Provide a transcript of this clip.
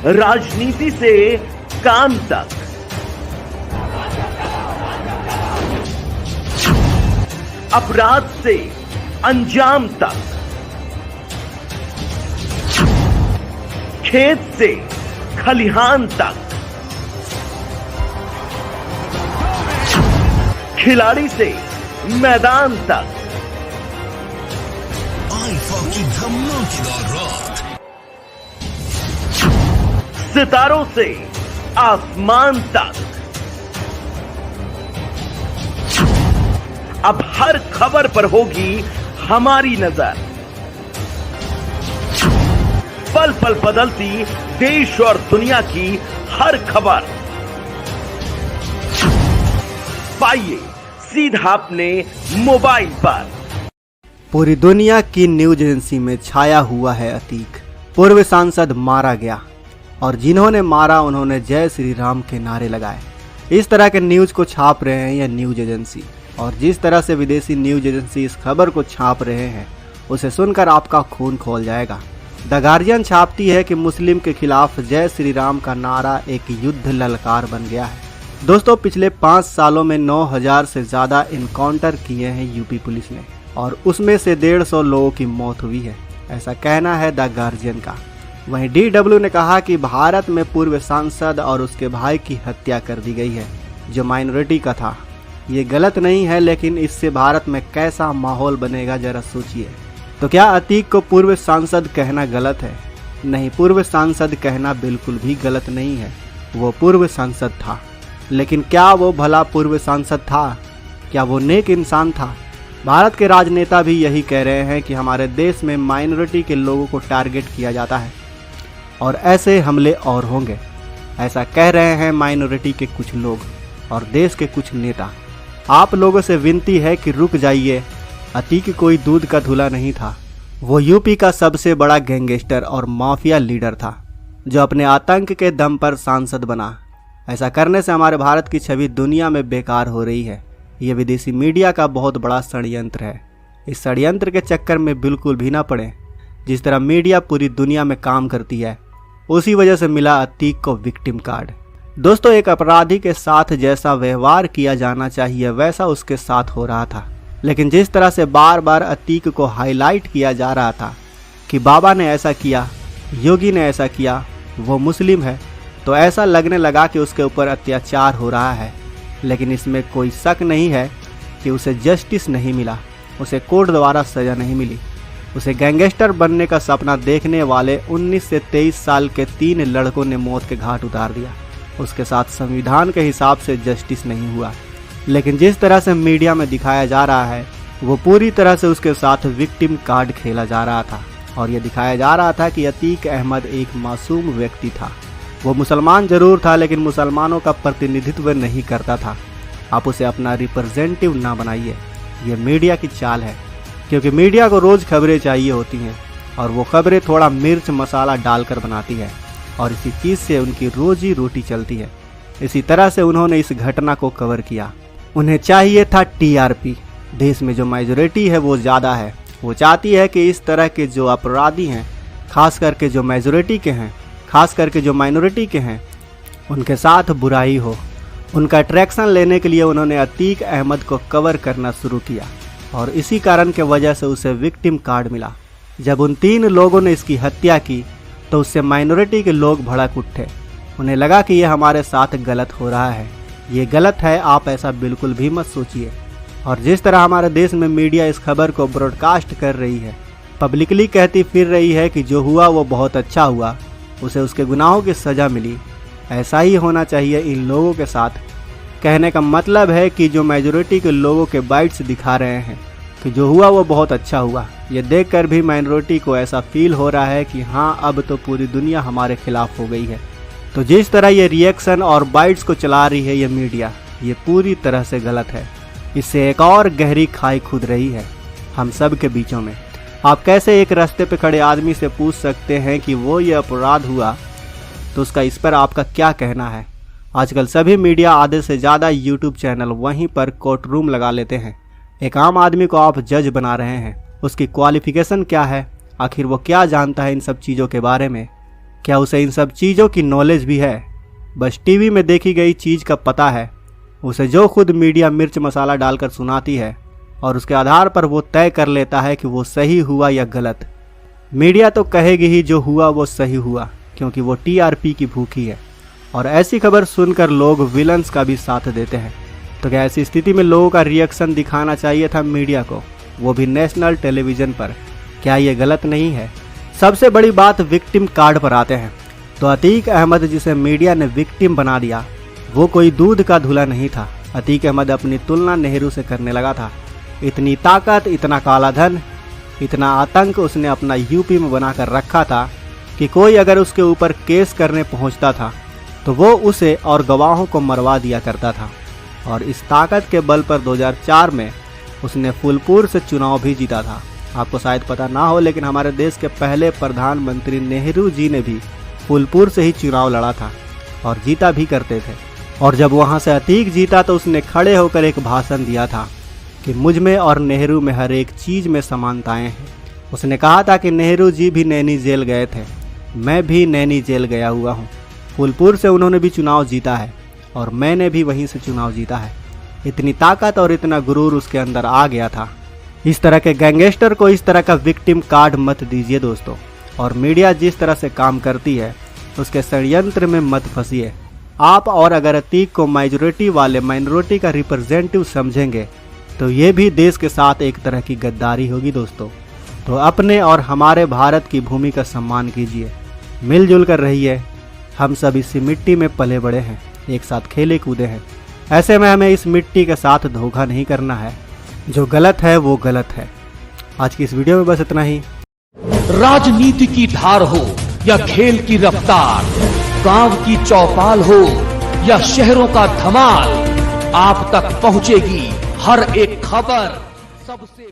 राजनीति से काम तक, अपराध से अंजाम तक, खेत से खलिहान तक, खिलाड़ी से मैदान तक, आईफा की धमाकेदार रात, सितारों से आसमान तक, अब हर खबर पर होगी हमारी नजर। पल पल बदलती देश और दुनिया की हर खबर पाइए सीधा अपने मोबाइल पर। पूरी दुनिया की न्यूज एजेंसी में छाया हुआ है अतीक। पूर्व सांसद मारा गया और जिन्होंने मारा उन्होंने जय श्री राम के नारे लगाए। इस तरह के न्यूज को छाप रहे हैं यह न्यूज एजेंसी, और जिस तरह से विदेशी न्यूज एजेंसी इस खबर को छाप रहे हैं उसे सुनकर आपका खून खौल जाएगा। द गार्जियन छापती है कि मुस्लिम के खिलाफ जय श्री राम का नारा एक युद्ध ललकार बन गया है। दोस्तों, पिछले 5 सालों में 9000 से ज़्यादा इनकाउंटर किए हैं यूपी पुलिस ने, और उसमें से 150 लोगों की मौत हुई है, ऐसा कहना है द गार्जियन का। वहीं DW ने कहा कि भारत में पूर्व सांसद और उसके भाई की हत्या कर दी गई है जो माइनॉरिटी का था। ये गलत नहीं है, लेकिन इससे भारत में कैसा माहौल बनेगा जरा सोचिए। तो क्या अतीक को पूर्व सांसद कहना गलत है? नहीं, पूर्व सांसद कहना बिल्कुल भी गलत नहीं है। वो पूर्व सांसद था, लेकिन क्या वो भला पूर्व सांसद था? क्या वो नेक इंसान था? भारत के राजनेता भी यही कह रहे हैं कि हमारे देश में माइनॉरिटी के लोगों को टारगेट किया जाता है और ऐसे हमले और होंगे। ऐसा कह रहे हैं माइनॉरिटी के कुछ लोग और देश के कुछ नेता। आप लोगों से विनती है कि रुक जाइए। अतीक कोई दूध का धुला नहीं था। वो यूपी का सबसे बड़ा गैंगस्टर और माफिया लीडर था जो अपने आतंक के दम पर सांसद बना। ऐसा करने से हमारे भारत की छवि दुनिया में बेकार हो रही है। ये विदेशी मीडिया का बहुत बड़ा षड्यंत्र है। इस षड्यंत्र के चक्कर में बिल्कुल भी ना पड़े। जिस तरह मीडिया पूरी दुनिया में काम करती है, उसी वजह से मिला अतीक को विक्टिम कार्ड। दोस्तों, एक अपराधी के साथ जैसा व्यवहार किया जाना चाहिए वैसा उसके साथ हो रहा था। लेकिन जिस तरह से बार बार अतीक को हाईलाइट किया जा रहा था कि बाबा ने ऐसा किया, योगी ने ऐसा किया, वो मुस्लिम है, तो ऐसा लगने लगा कि उसके ऊपर अत्याचार हो रहा है। लेकिन इसमें कोई शक नहीं है कि उसे जस्टिस नहीं मिला, उसे कोर्ट द्वारा सज़ा नहीं मिली। उसे गैंगस्टर बनने का सपना देखने वाले 19 से 23 साल के 3 लड़कों ने मौत के घाट उतार दिया। उसके साथ संविधान के हिसाब से जस्टिस नहीं हुआ। लेकिन जिस तरह से मीडिया में दिखाया जा रहा है, वो पूरी तरह से उसके साथ विक्टिम कार्ड खेला जा रहा था। और ये दिखाया जा रहा था कि अतीक अहमद एक मासूम व्यक्ति था। वो मुसलमान जरूर था, लेकिन मुसलमानों का प्रतिनिधित्व नहीं करता था। आप उसे अपना रिप्रेजेंटेटिव ना बनाइए। ये मीडिया की चाल है, क्योंकि मीडिया को रोज़ खबरें चाहिए होती हैं और वो खबरें थोड़ा मिर्च मसाला डालकर बनाती है, और इसी चीज़ से उनकी रोजी रोटी चलती है। इसी तरह से उन्होंने इस घटना को कवर किया। उन्हें चाहिए था TRP। देश में जो मेजॉरिटी है वो ज़्यादा है। वो चाहती है कि इस तरह के जो अपराधी हैं, खास करके जो मेजॉरिटी के हैं, खास करके जो माइनॉरिटी के हैं, उनके साथ बुराई हो। उनका अट्रैक्शन लेने के लिए उन्होंने अतीक अहमद को कवर करना शुरू किया, और इसी कारण के वजह से उसे विक्टिम कार्ड मिला। जब उन 3 लोगों ने इसकी हत्या की तो उससे माइनॉरिटी के लोग भड़क उठे। उन्हें लगा कि यह हमारे साथ गलत हो रहा है। ये गलत है, आप ऐसा बिल्कुल भी मत सोचिए। और जिस तरह हमारे देश में मीडिया इस खबर को ब्रॉडकास्ट कर रही है, पब्लिकली कहती फिर रही है कि जो हुआ वो बहुत अच्छा हुआ, उसे उसके गुनाहों की सज़ा मिली, ऐसा ही होना चाहिए इन लोगों के साथ। कहने का मतलब है कि जो मेजॉरिटी के लोगों के बाइट्स दिखा रहे हैं कि जो हुआ वो बहुत अच्छा हुआ, ये देखकर भी माइनॉरिटी को ऐसा फील हो रहा है कि हाँ, अब तो पूरी दुनिया हमारे खिलाफ हो गई है। तो जिस तरह ये रिएक्शन और बाइट्स को चला रही है ये मीडिया, ये पूरी तरह से गलत है। इससे एक और गहरी खाई खुद रही है हम सब के बीचों में। आप कैसे एक रास्ते पे खड़े आदमी से पूछ सकते हैं कि वो ये अपराध हुआ, तो उसका इस पर आपका क्या कहना है? आजकल सभी मीडिया आधे से ज़्यादा यूट्यूब चैनल वहीं पर कोर्ट रूम लगा लेते हैं। एक आम आदमी को आप जज बना रहे हैं। उसकी क्वालिफिकेशन क्या है? आखिर वो क्या जानता है इन सब चीज़ों के बारे में? क्या उसे इन सब चीज़ों की नॉलेज भी है? बस टीवी में देखी गई चीज़ का पता है उसे, जो खुद मीडिया मिर्च मसाला डालकर सुनाती है और उसके आधार पर वो तय कर लेता है कि वो सही हुआ या गलत। मीडिया तो कहेगी ही जो हुआ वो सही हुआ, क्योंकि वो टीआरपी की भूखी है और ऐसी खबर सुनकर लोग विलन्स का भी साथ देते हैं। तो क्या ऐसी स्थिति में लोगों का रिएक्शन दिखाना चाहिए था मीडिया को, वो भी नेशनल टेलीविज़न पर? क्या ये गलत नहीं है? सबसे बड़ी बात विक्टिम कार्ड पर आते हैं तो अतीक अहमद, जिसे मीडिया ने विक्टिम बना दिया, वो कोई दूध का धुला नहीं था। अतीक अहमद अपनी तुलना नेहरू से करने लगा था। इतनी ताकत, इतना काला धन, इतना आतंक उसने अपना यूपी में बनाकर रखा था कि कोई अगर उसके ऊपर केस करने पहुंचता था तो वो उसे और गवाहों को मरवा दिया करता था। और इस ताकत के बल पर 2004 में उसने फूलपुर से चुनाव भी जीता था। आपको शायद पता ना हो, लेकिन हमारे देश के पहले प्रधानमंत्री नेहरू जी ने भी फूलपुर से ही चुनाव लड़ा था और जीता भी करते थे। और जब वहाँ से अतीक जीता तो उसने खड़े होकर एक भाषण दिया था कि मुझ में और नेहरू में हर एक चीज़ में समानताएं हैं। उसने कहा था कि नेहरू जी भी नैनी जेल गए थे, मैं भी नैनी जेल गया हुआ हूँ। फूलपुर से उन्होंने भी चुनाव जीता है और मैंने भी वहीं से चुनाव जीता है। इतनी ताकत और इतना गुरूर उसके अंदर आ गया था। इस तरह के गैंगस्टर को इस तरह का विक्टिम कार्ड मत दीजिए दोस्तों। और मीडिया जिस तरह से काम करती है उसके षड्यंत्र में मत फंसिए आप। और अगर अतीक को मेजॉरिटी वाले माइनॉरिटी का रिप्रेजेंटेटिव समझेंगे तो ये भी देश के साथ एक तरह की गद्दारी होगी दोस्तों। तो अपने और हमारे भारत की भूमि का सम्मान कीजिए, मिलजुल कर रहिए। हम सब इसी मिट्टी में पले बड़े हैं, एक साथ खेले कूदे हैं। ऐसे में हमें इस मिट्टी के साथ धोखा नहीं करना है। जो गलत है वो गलत है। आज की इस वीडियो में बस इतना ही। राजनीति की धार हो या खेल की रफ्तार, गांव की चौपाल हो या शहरों का धमाल, आप तक पहुंचेगी हर एक खबर सबसे